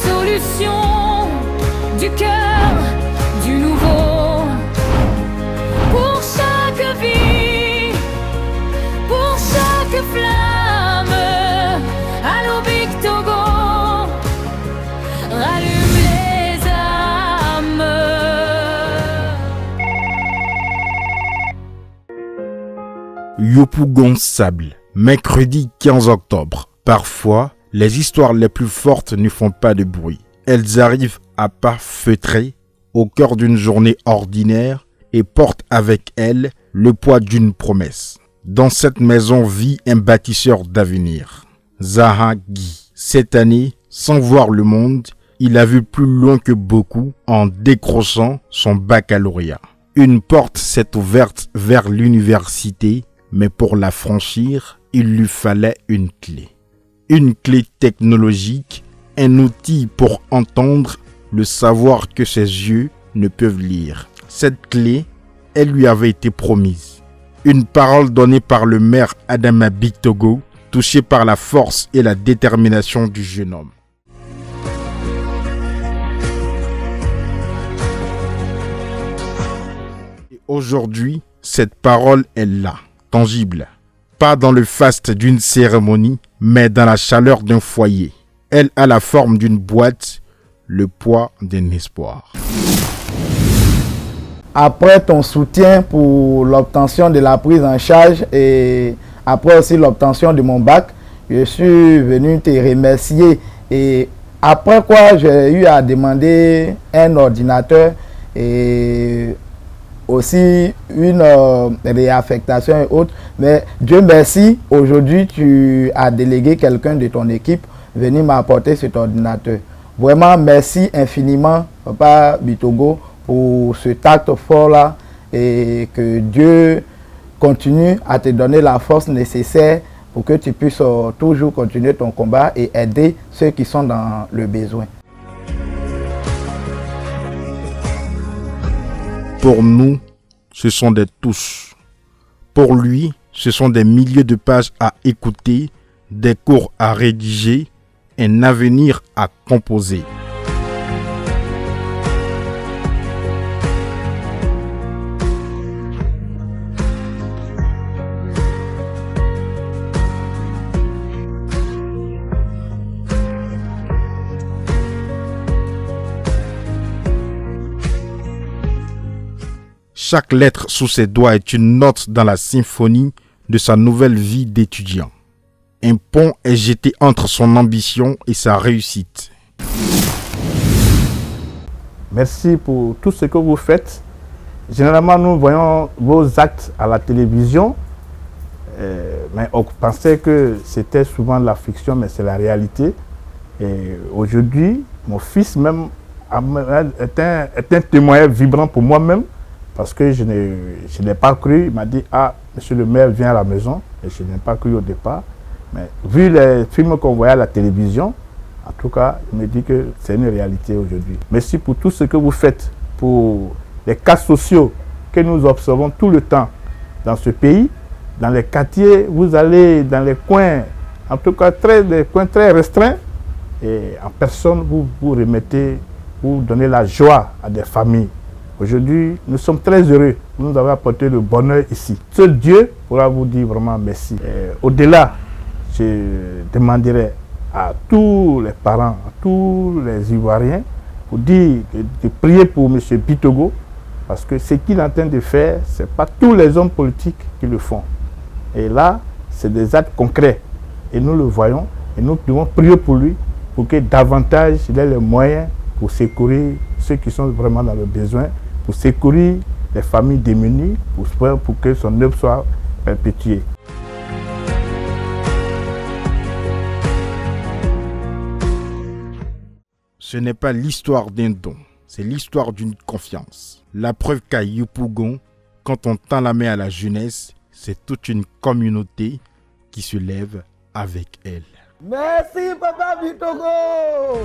solution du cœur, du nouveau. Pour chaque vie, pour chaque flamme, allô Big Togo, rallume les âmes. Yopougon Sable, mercredi 15 octobre. Parfois, les histoires les plus fortes ne font pas de bruit. Elles arrivent à pas feutrés, au cœur d'une journée ordinaire, et portent avec elles le poids d'une promesse. Dans cette maison vit un bâtisseur d'avenir, Zaha Guy. Cette année, sans voir le monde, il a vu plus loin que beaucoup en décrochant son baccalauréat. Une porte s'est ouverte vers l'université, mais pour la franchir, il lui fallait une clé. Une clé technologique, un outil pour entendre le savoir que ses yeux ne peuvent lire. Cette clé, elle lui avait été promise. Une parole donnée par le maire Adama Big Togo, touché par la force et la détermination du jeune homme. Et aujourd'hui, cette parole est là, tangible. Pas dans le faste d'une cérémonie, mais dans la chaleur d'un foyer. Elle a la forme d'une boîte, le poids d'un espoir. Après ton soutien pour l'obtention de la prise en charge et après aussi l'obtention de mon bac, je suis venu te remercier. Et après quoi, j'ai eu à demander un ordinateur et aussi une réaffectation et autres. Mais Dieu merci, aujourd'hui tu as délégué quelqu'un de ton équipe venir m'apporter cet ordinateur. Vraiment merci infiniment, Papa Bitogo, pour ce acte fort là, et que Dieu continue à te donner la force nécessaire pour que tu puisses toujours continuer ton combat et aider ceux qui sont dans le besoin. Pour nous, ce sont des touches. Pour lui, ce sont des milliers de pages à écouter, des cours à rédiger, un avenir à composer. Chaque lettre sous ses doigts est une note dans la symphonie de sa nouvelle vie d'étudiant. Un pont est jeté entre son ambition et sa réussite. Merci pour tout ce que vous faites. Généralement, nous voyons vos actes à la télévision, mais on pensait que c'était souvent de la fiction, mais c'est la réalité. Et aujourd'hui, mon fils même est un témoignage vibrant pour moi-même, parce que je n'ai pas cru. Il m'a dit, ah, monsieur le maire vient à la maison, et je n'ai pas cru au départ. Mais vu les films qu'on voyait à la télévision, en tout cas, il me dit que c'est une réalité aujourd'hui. Merci pour tout ce que vous faites, pour les cas sociaux que nous observons tout le temps dans ce pays. Dans les quartiers, vous allez dans les coins, en tout cas des coins très restreints, et en personne, vous remettez, vous donnez la joie à des familles. Aujourd'hui, nous sommes très heureux. Vous nous avez apporté le bonheur ici. Seul Dieu pourra vous dire vraiment merci. Au-delà, je demanderai à tous les parents, à tous les Ivoiriens, pour dire de prier pour M. Bitogo, parce que ce qu'il est en train de faire, ce n'est pas tous les hommes politiques qui le font. Et là, c'est des actes concrets. Et nous le voyons, et nous devons prier pour lui, pour que davantage il ait les moyens pour secourir ceux qui sont vraiment dans le besoin, pour secourir les familles démunies, pour que son œuvre soit perpétuée. Ce n'est pas l'histoire d'un don, c'est l'histoire d'une confiance. La preuve qu'à Yopougon, quand on tend la main à la jeunesse, c'est toute une communauté qui se lève avec elle. Merci Papa Bitogo.